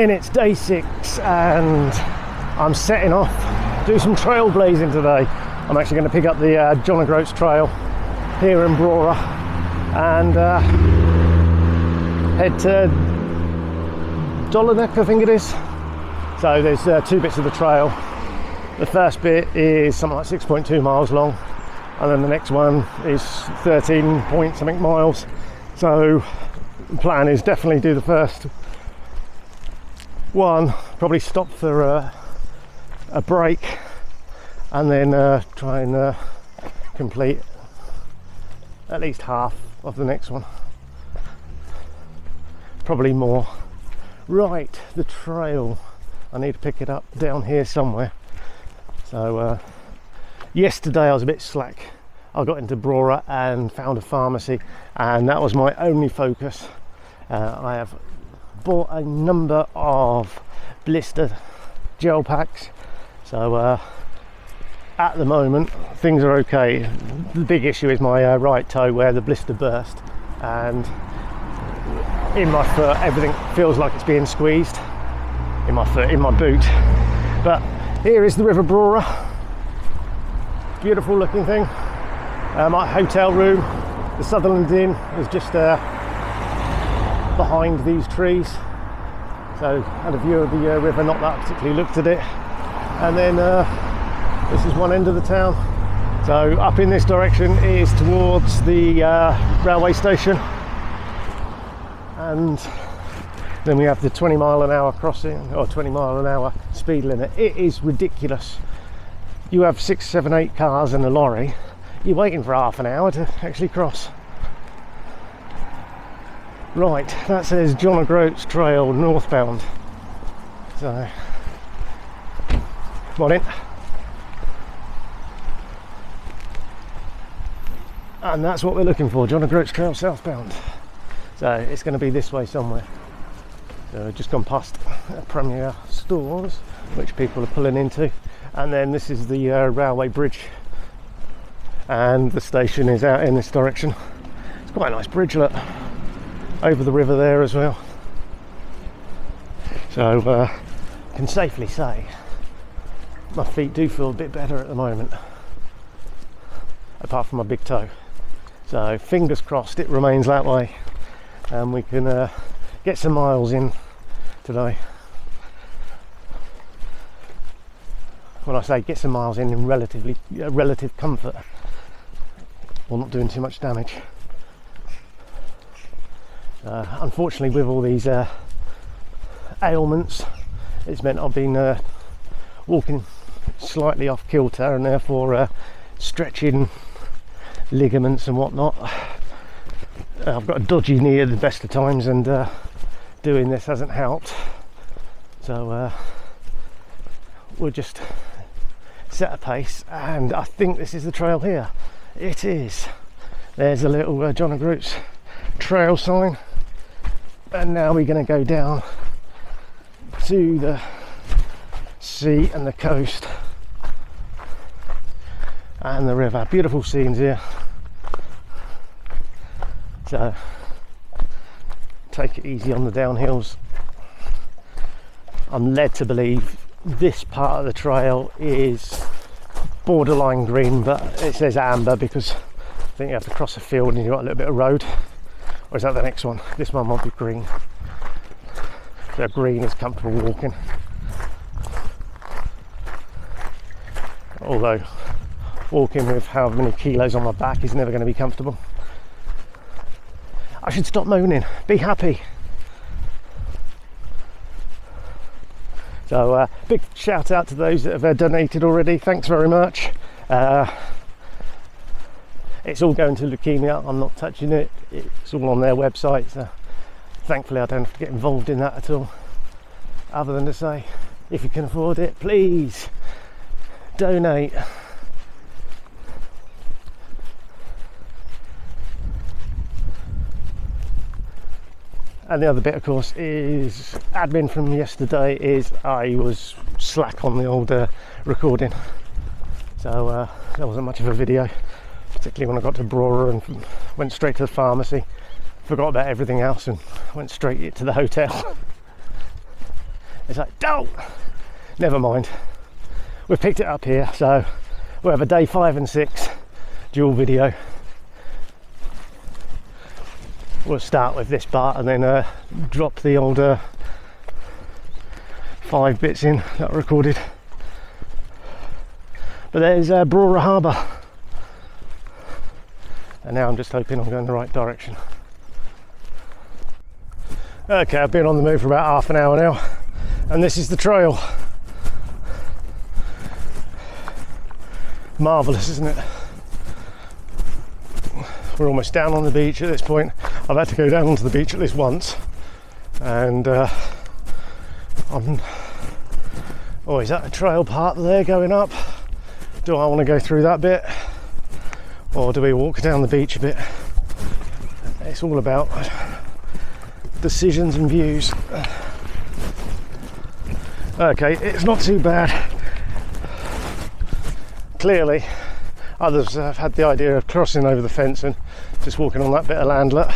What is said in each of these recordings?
morning, it's day 6 and I'm setting off to do some trailblazing today. I'm actually going to pick up the John O'Groats Trail here in Brora and head to Doloneck, I think it is. So there's 2 bits of the trail. The first bit is something like 6.2 miles long, and then the next one is 13 point something miles. So the plan is definitely do the first one, probably stop for a break, and then try and complete at least half of the next one, probably more. Right, the trail, I need to pick it up down here somewhere. So yesterday I was a bit slack. I got into Brora and found a pharmacy, and that was my only focus. I have bought a number of blister gel packs, so at the moment things are okay. The big issue is my right toe where the blister burst, and in my foot everything feels like it's being squeezed in my foot, in my boot. But here is the River Brora, beautiful looking thing. My hotel room, the Sutherland Inn, is just behind these trees, so had a view of the river, not that I particularly looked at it. And then this is one end of the town, so up in this direction is towards the railway station, and then we have the 20-mile-an-hour crossing, or 20-mile-an-hour speed limit. It is ridiculous. You have 6, 7, 8 cars and a lorry, you're waiting for half an hour to actually cross. Right, that says John O'Groats Trail northbound. So, come on in. And that's what we're looking for, John O'Groats Trail southbound. So it's going to be this way somewhere. So just gone past Premier Stores, which people are pulling into. And then this is the railway bridge. And the station is out in this direction. It's quite a nice bridge, look. Over the river there as well. So I can safely say my feet do feel a bit better at the moment, apart from my big toe. So fingers crossed it remains that way and we can get some miles in today. When I say get some miles in relative comfort, or not doing too much damage. Unfortunately, with all these ailments, it's meant I've been walking slightly off kilter, and therefore stretching ligaments and whatnot. I've got a dodgy knee at the best of times, and doing this hasn't helped. So we'll just set a pace, and I think this is the trail here. It is. There's a little John O'Groats Trail sign. And now we're going to go down to the sea and the coast and the river. Beautiful scenes here. So take it easy on the downhills. I'm led to believe this part of the trail is borderline green, but it says amber because I think you have to cross a field and you've got a little bit of road. Or is that the next one? This one might be green. So green is comfortable walking. Although walking with however many kilos on my back is never going to be comfortable. I should stop moaning. Be happy. So big shout out to those that have donated already. Thanks very much. It's all going to Leukaemia. I'm not touching it. It's all on their website. So thankfully I don't have to get involved in that at all. Other than to say, if you can afford it, please donate. And the other bit, of course, is admin from yesterday. Is I was slack on the old recording, so there wasn't much of a video. Particularly when I got to Brora and went straight to the pharmacy, forgot about everything else and went straight to the hotel. It's like, don't! Never mind. We've picked it up here, so we'll have a day 5 and 6 dual video. We'll start with this part and then drop the older 5 bits in that I recorded. But there's Brora Harbour, and now I'm just hoping I'm going the right direction. Okay, I've been on the move for about half an hour now, and this is the trail. Marvellous, isn't it? We're almost down on the beach at this point. I've had to go down onto the beach at least once, and oh, is that a trail part there going up? Do I want to go through that bit, or do we walk down the beach a bit? It's all about decisions and views. Okay, it's not too bad. Clearly others have had the idea of crossing over the fence and just walking on that bit of landlet.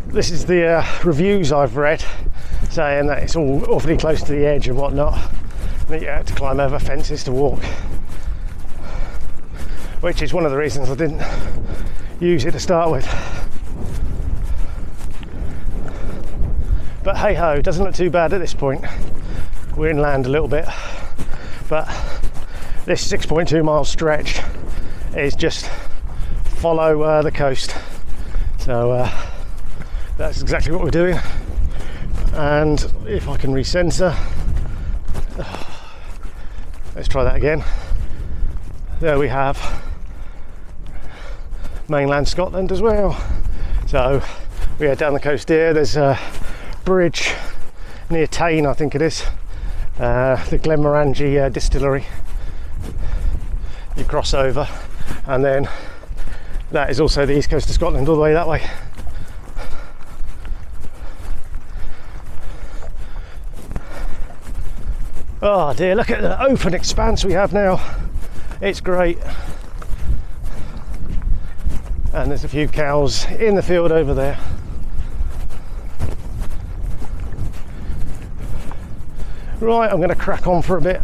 This is the reviews I've read, saying that it's all awfully close to the edge and whatnot, that you have to climb over fences to walk, which is one of the reasons I didn't use it to start with. But hey ho, it doesn't look too bad at this point. We're inland a little bit, but this 6.2 mile stretch is just follow the coast, so that's exactly what we're doing. And if I can recenter, let's try that again. There we have mainland Scotland as well. So we head down the coast here. There's a bridge near Tain, I think it is, the Glenmorangie distillery. You cross over, and then that is also the east coast of Scotland, all the way that way. Oh dear, look at the open expanse we have now. It's great. And there's a few cows in the field over there. Right, I'm going to crack on for a bit.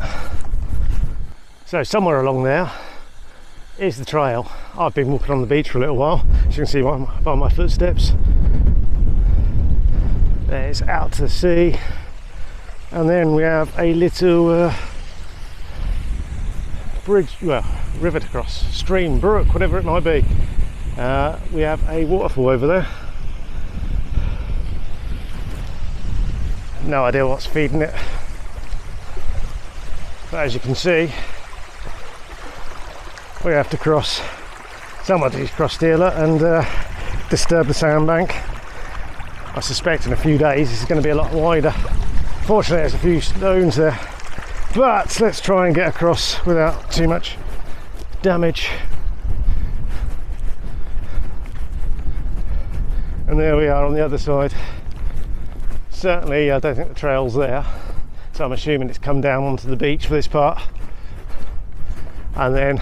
So somewhere along there is the trail. I've been walking on the beach for a little while, as you can see by my footsteps. There's out to the sea, and then we have a little bridge, well, river to cross, stream, brook, whatever it might be. We have a waterfall over there. No idea what's feeding it, but as you can see, we have to cross. Somebody's crossed here and disturb the sandbank. I suspect in a few days it's going to be a lot wider. Fortunately, there's a few stones there, but let's try and get across without too much damage. And there we are on the other side. Certainly I don't think the trail's there, so I'm assuming it's come down onto the beach for this part, and then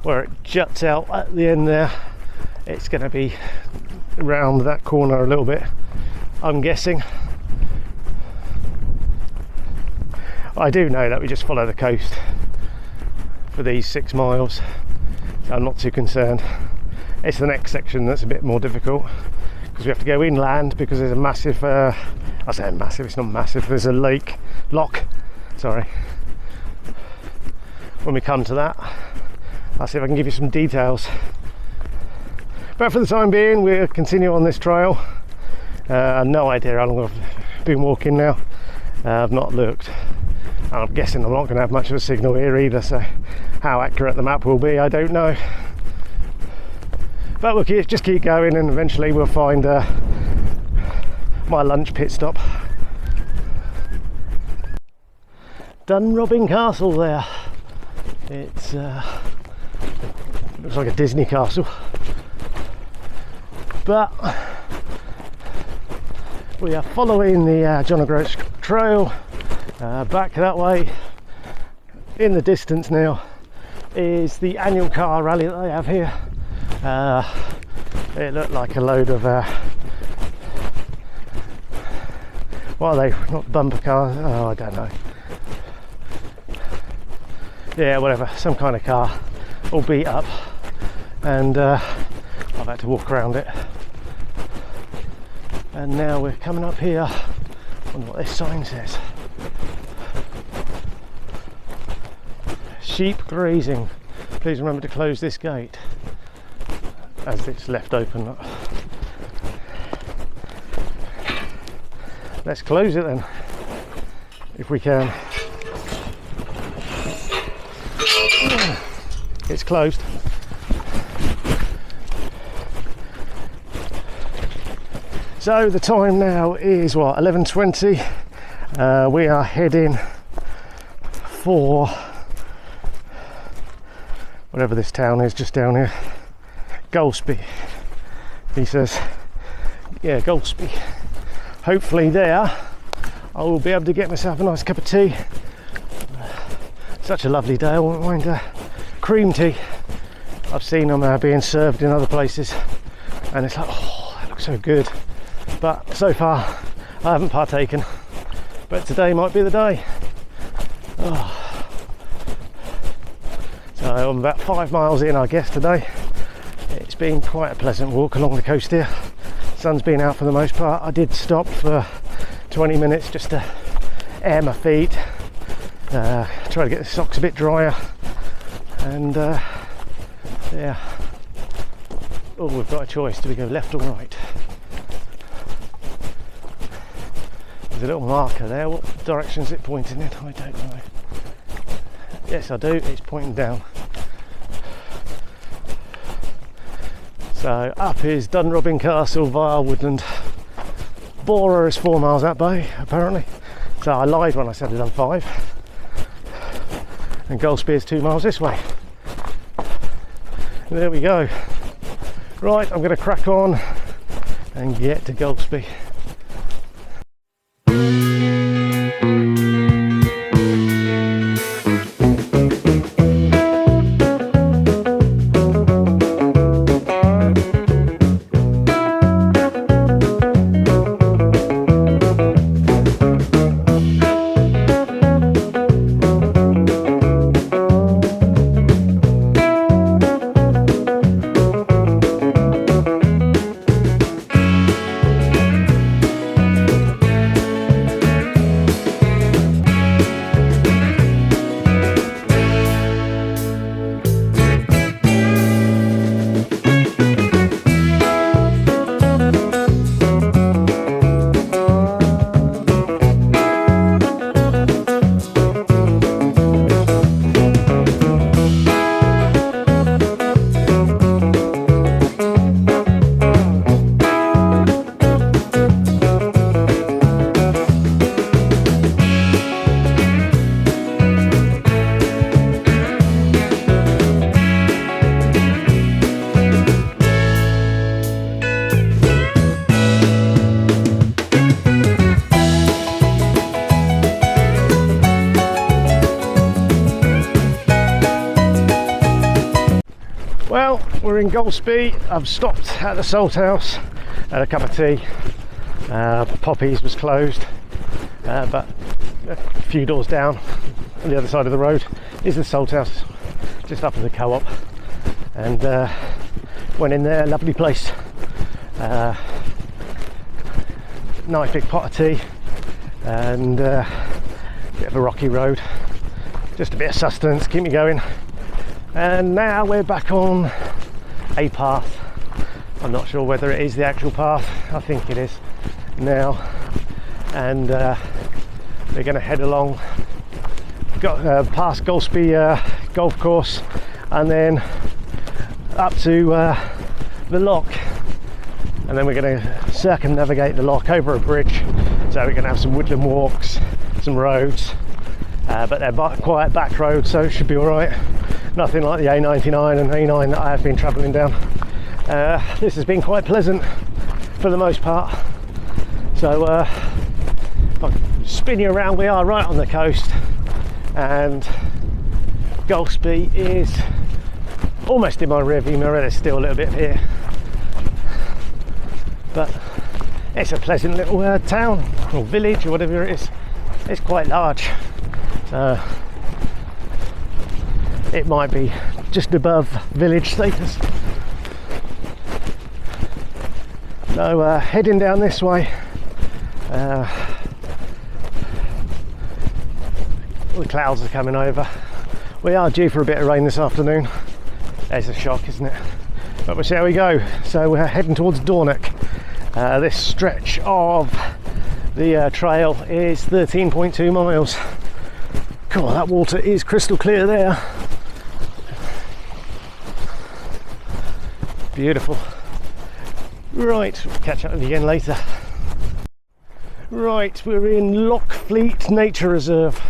where it juts out at the end there, it's going to be round that corner a little bit, I'm guessing. I do know that we just follow the coast for these 6 miles, so I'm not too concerned. It's the next section that's a bit more difficult, because we have to go inland because there's a massive, I say massive, it's not massive, there's a Loch, sorry. When we come to that, I'll see if I can give you some details. But for the time being, we'll continue on this trail. I've no idea how long I've been walking now. I've not looked. I'm guessing I'm not going to have much of a signal here either, so how accurate the map will be, I don't know. But we'll just keep going, and eventually we'll find my lunch pit stop. Dunrobin Castle there. It's looks like a Disney castle, but we are following the John O'Groats trail back that way. In the distance now is the annual car rally that they have here. It looked like a load of What are they? Not bumper cars? Oh, I don't know. Yeah, whatever, some kind of car, all beat up, and I've had to walk around it. And now we're coming up here. I wonder what this sign says. Sheep grazing. Please remember to close this gate, as it's left open. Let's close it then, if we can. It's closed. So the time now is what, 11:20. We are heading for whatever this town is just down here. Golspie. He says, yeah, Golspie. Hopefully there I will be able to get myself a nice cup of tea. Such a lovely day. I won't mind cream tea. I've seen them being served in other places, and it's like, oh, that looks so good. But so far I haven't partaken, but today might be the day. Oh. So I'm about 5 miles in, I guess, today. It's been quite a pleasant walk along the coast here. Sun's been out for the most part. I did stop for 20 minutes just to air my feet, try to get the socks a bit drier, and yeah. Oh, we've got a choice. Do we go left or right? There's a little marker there. What direction is it pointing in? I don't know. Yes, I do. It's pointing down. So up is Dunrobin Castle via Woodland. Bora is 4 miles that way, apparently. So I lied when I said I'd done 5. And Golspie is 2 miles this way. There we go. Right, I'm going to crack on and get to Golspie. Well, we're in Golspie. I've stopped at the Salt House, had a cup of tea. Poppy's was closed, but a few doors down on the other side of the road is the Salt House, just up at the co-op, and went in there. Lovely place. Nice big pot of tea, and bit of a rocky road, just a bit of sustenance, keep me going. And now we're back on a path. I'm not sure whether it is the actual path. I think it is now. And we're going to head along, past Golspie golf course, and then up to the loch. And then we're going to circumnavigate the loch over a bridge. So we're going to have some woodland walks, some roads, but they're quiet back roads, so it should be all right. Nothing like the A99 and A9 that I have been travelling down. This has been quite pleasant for the most part. So if I spin you around, we are right on the coast, and Golspie is almost in my rearview mirror. There's still a little bit here, but It's a pleasant little town or village or whatever it is. It's quite large, so it might be just above village status. So heading down this way, the clouds are coming over. We are due for a bit of rain this afternoon. There's a shock, isn't it? But we'll see how we go. So we're heading towards Dornoch. This stretch of the trail is 13.2 miles. God, that water is crystal clear there. Beautiful. Right, we'll catch up with you again later. Right, we're in Loch Fleet Nature Reserve.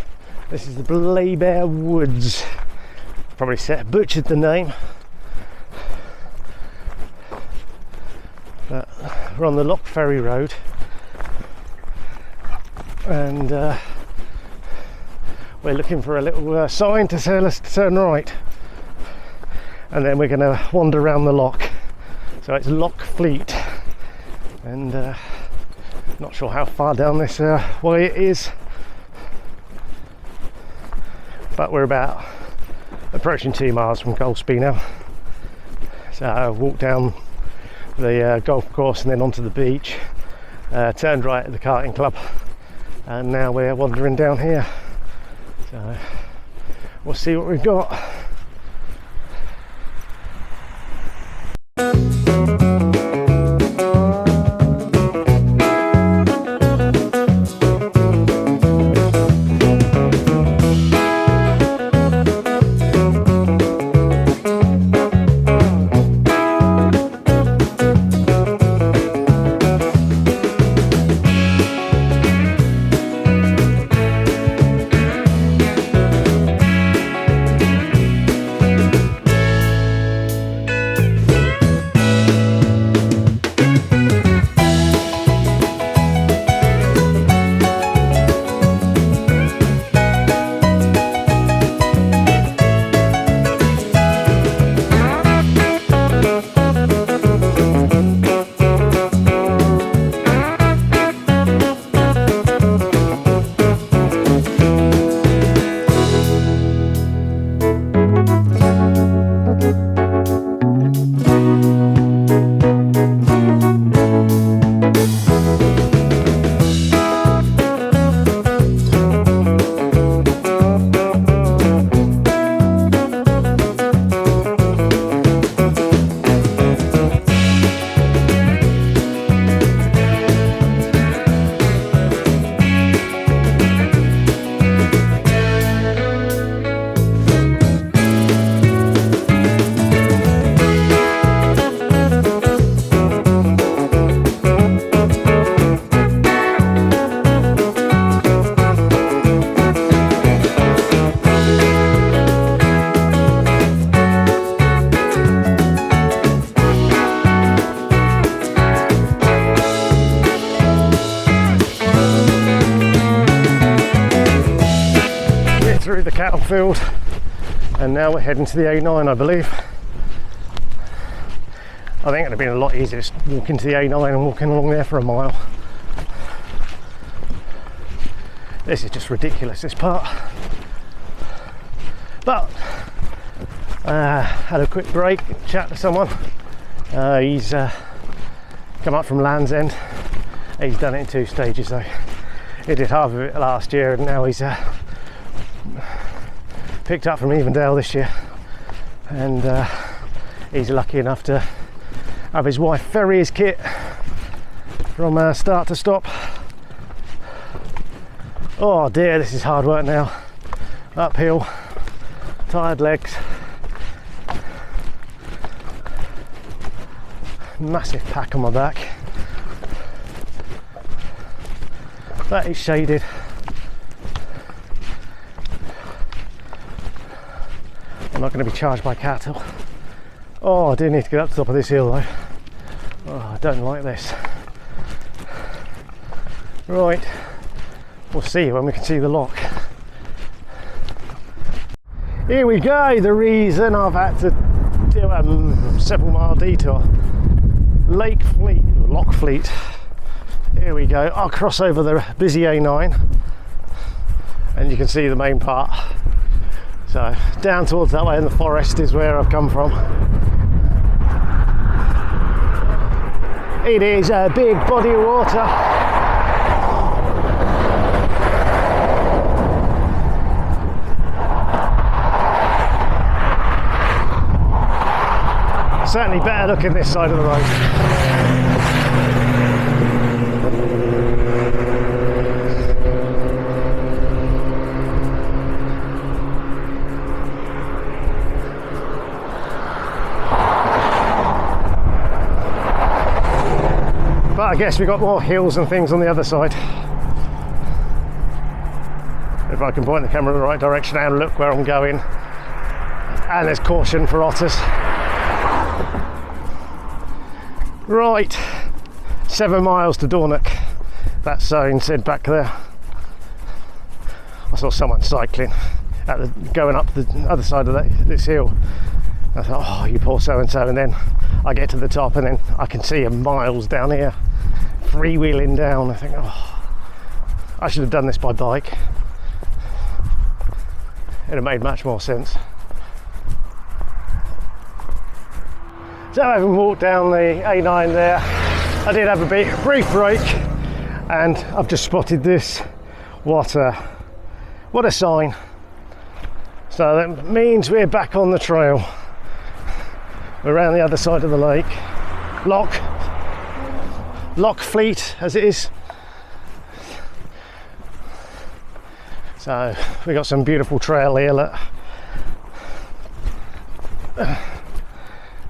This is the Blaybear Woods. Probably butchered the name. But we're on the Loch Ferry Road. And we're looking for a little sign to tell us to turn right. And then we're going to wander around the loch. So it's Loch Fleet, and not sure how far down this way it is, but we're about approaching 2 miles from Golspie now. So I walked down the golf course and then onto the beach, turned right at the karting club, and now we're wandering down here. So we'll see what we've got. Through the cattle field, and now we're heading to the A9, I believe. I think it'd have been a lot easier just walking to the A9 and walking along there for a mile. This is just ridiculous, this part. But had a quick break, chat to someone. He's come up from Land's End. He's done it in 2 stages though. He did half of it last year, and now he's picked up from Evendale this year, and he's lucky enough to have his wife ferry his kit from start to stop. Oh dear, this is hard work now. Uphill, tired legs, massive pack on my back. That is shaded. I'm not going to be charged by cattle. Oh, I do need to get up to the top of this hill though. Oh, I don't like this. Right, we'll see when we can see the loch. Here we go, the reason I've had to do a several mile detour. Loch Fleet. here we go. I'll cross over the busy A9 and you can see the main part. So down towards that way in the forest is where I've come from. It is a big body of water. Certainly better looking this side of the road. But I guess we've got more hills and things on the other side. If I can point the camera in the right direction and look where I'm going. And there's caution for otters. Right, 7 miles to Dornoch. That sign said back there. I saw someone cycling going up the other side of this hill. I thought, oh, you poor so-and-so, and then I get to the top and then I can see him miles down here, freewheeling down. I think, oh, I should have done this by bike. It'd have made much more sense. So having walked down the A9 there, I did have a brief break, and I've just spotted this. What a sign. So that means we're back on the trail. We're around the other side of the lake. Loch Fleet, as it is. So we got some beautiful trail here. Look.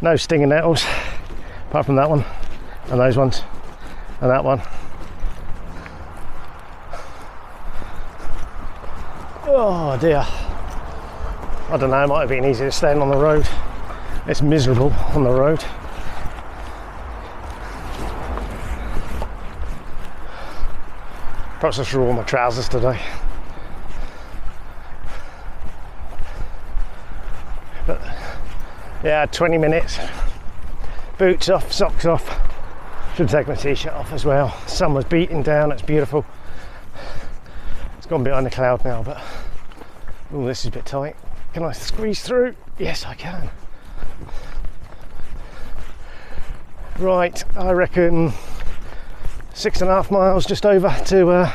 No stinging nettles, apart from that one, and those ones, and that one. Oh dear. I don't know, it might have been easier staying on the road. It's miserable on the road. Perhaps I should wear my trousers today. But yeah, 20 minutes. Boots off, socks off. Should take my t-shirt off as well. Sun was beating down, it's beautiful. It's gone behind the cloud now, but oh, this is a bit tight. Can I squeeze through? Yes, I can. Right, I reckon 6.5 miles just over to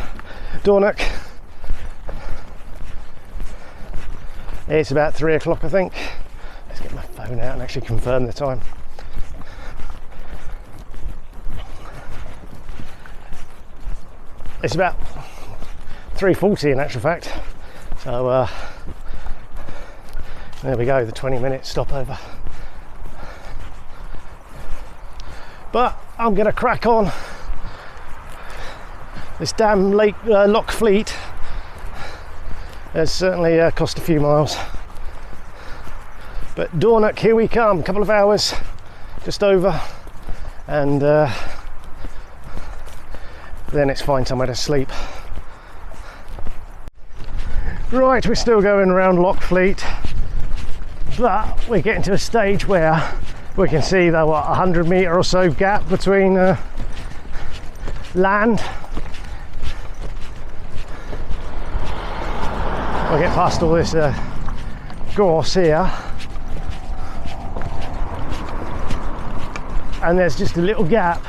Dornoch. It's about 3 o'clock, I think. Let's get my phone out and actually confirm the time. It's about 3:40 in actual fact. So there we go, the 20-minute stopover. But I'm going to crack on. This damn Loch Fleet has certainly cost a few miles. But Dornoch, here we come, a couple of hours just over, and then it's find somewhere to sleep. Right, we're still going around Loch Fleet, but we're getting to a stage where we can see the 100 metre or so gap between land. We'll get past all this gorse here, and there's just a little gap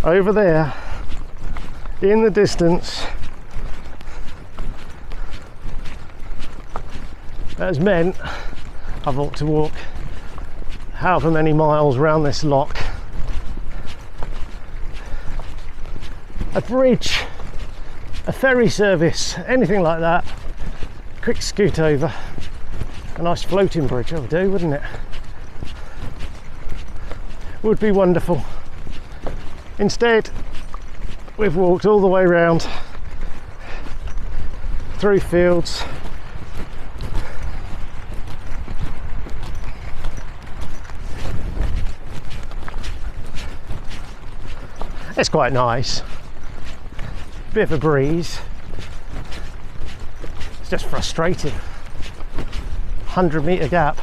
over there in the distance that has meant I've got to walk however many miles around this loch. A bridge, a ferry service, anything like that, quick scoot over. A nice floating bridge will do, wouldn't it? Would be wonderful. Instead, we've walked all the way around through fields, it's quite nice, bit of a breeze. It's just frustrating. 100 metre gap,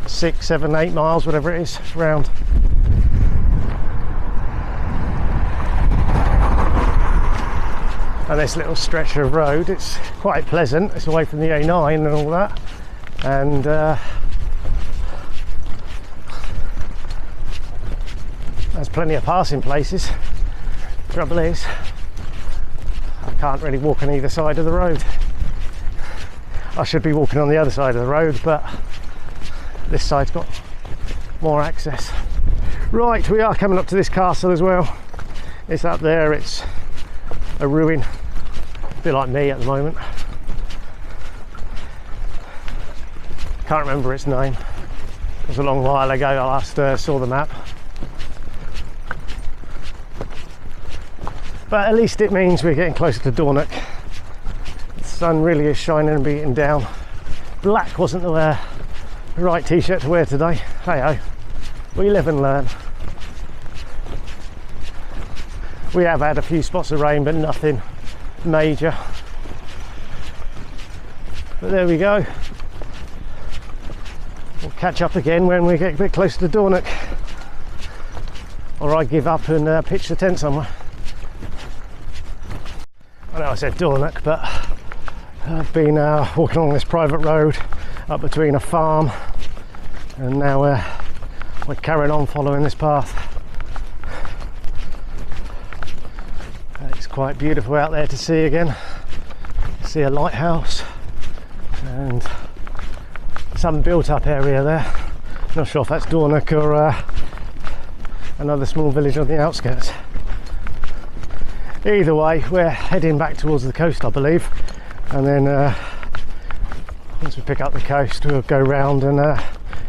6, 7, 8 miles, whatever it is, round. and this little stretch of road. It's quite pleasant. It's away from the A9 and all that, and there's plenty of passing places. Trouble is, I can't really walk on either side of the road. I should be walking on the other side of the road, but this side's got more access. Right, we are coming up to this castle as well. It's up there, it's a ruin, a bit like me at the moment. Can't remember its name. It was a long while ago I last saw the map. But at least it means we're getting closer to Dornoch. The sun really is shining and beating down. Black wasn't the right t-shirt to wear today. Hey ho, we live and learn. We have had a few spots of rain, but nothing major. But there we go. We'll catch up again when we get a bit closer to Dornoch, or I give up and pitch the tent somewhere. I know I said Dornoch, but I've been walking along this private road up between a farm, and now we're carrying on following this path. It's quite beautiful out there to see again. See a lighthouse and some built-up area there. Not sure if that's Dornoch or another small village on the outskirts. Either way, we're heading back towards the coast, I believe, and then once we pick up the coast, we'll go round and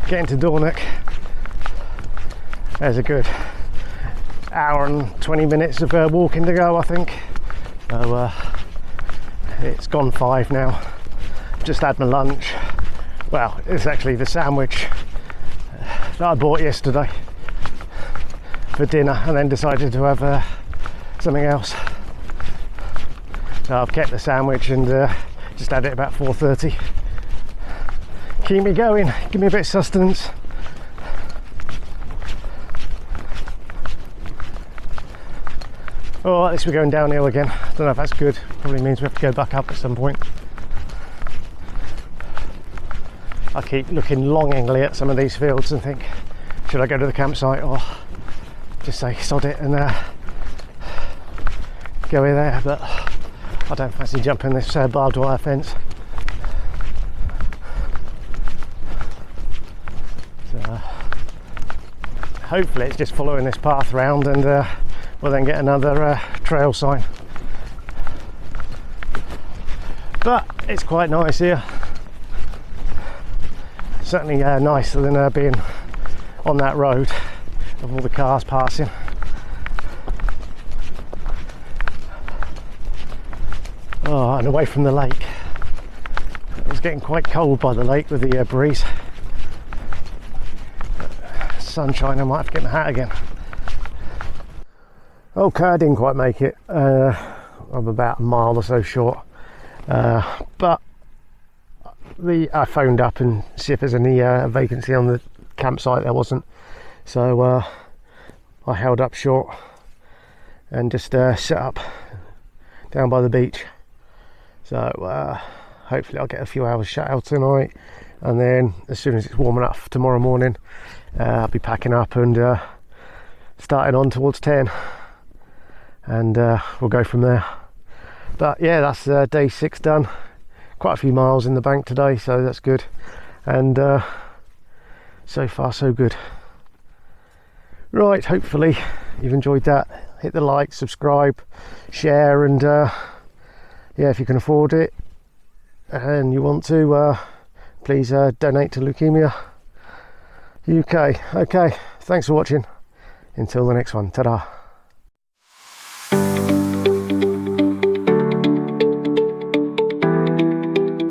get into Dornoch. There's a good hour and 20 minutes of walking to go, I think. So it's gone 5 now. Just had my lunch. Well, it's actually the sandwich that I bought yesterday for dinner, and then decided to have something else. So I've kept the sandwich and just had it about 4:30. Keep me going, give me a bit of sustenance. Oh, at least we're going downhill again. Don't know if that's good. Probably means we have to go back up at some point. I keep looking longingly at some of these fields and think, should I go to the campsite or just say sod it and go in there? But I don't fancy jumping this barbed wire fence. So hopefully it's just following this path round, and we'll then get another trail sign. But it's quite nice here. Certainly nicer than being on that road of all the cars passing. Oh, and away from the lake. It was getting quite cold by the lake with the breeze. Sunshine, I might have to get my hat again. Okay, I didn't quite make it. I'm about a mile or so short. But I phoned up and see if there's any vacancy on the campsite. There wasn't. So I held up short and just set up down by the beach. So hopefully I'll get a few hours shut out tonight, and then as soon as it's warm enough tomorrow morning, I'll be packing up and starting on towards 10, and we'll go from there. But yeah, that's day 6 done. Quite a few miles in the bank today, so that's good, and so far so good. Right, hopefully you've enjoyed that. Hit the like, subscribe, share, and yeah, if you can afford it and you want to, please donate to Leukaemia UK. Okay, thanks for watching. Until the next one, ta-da.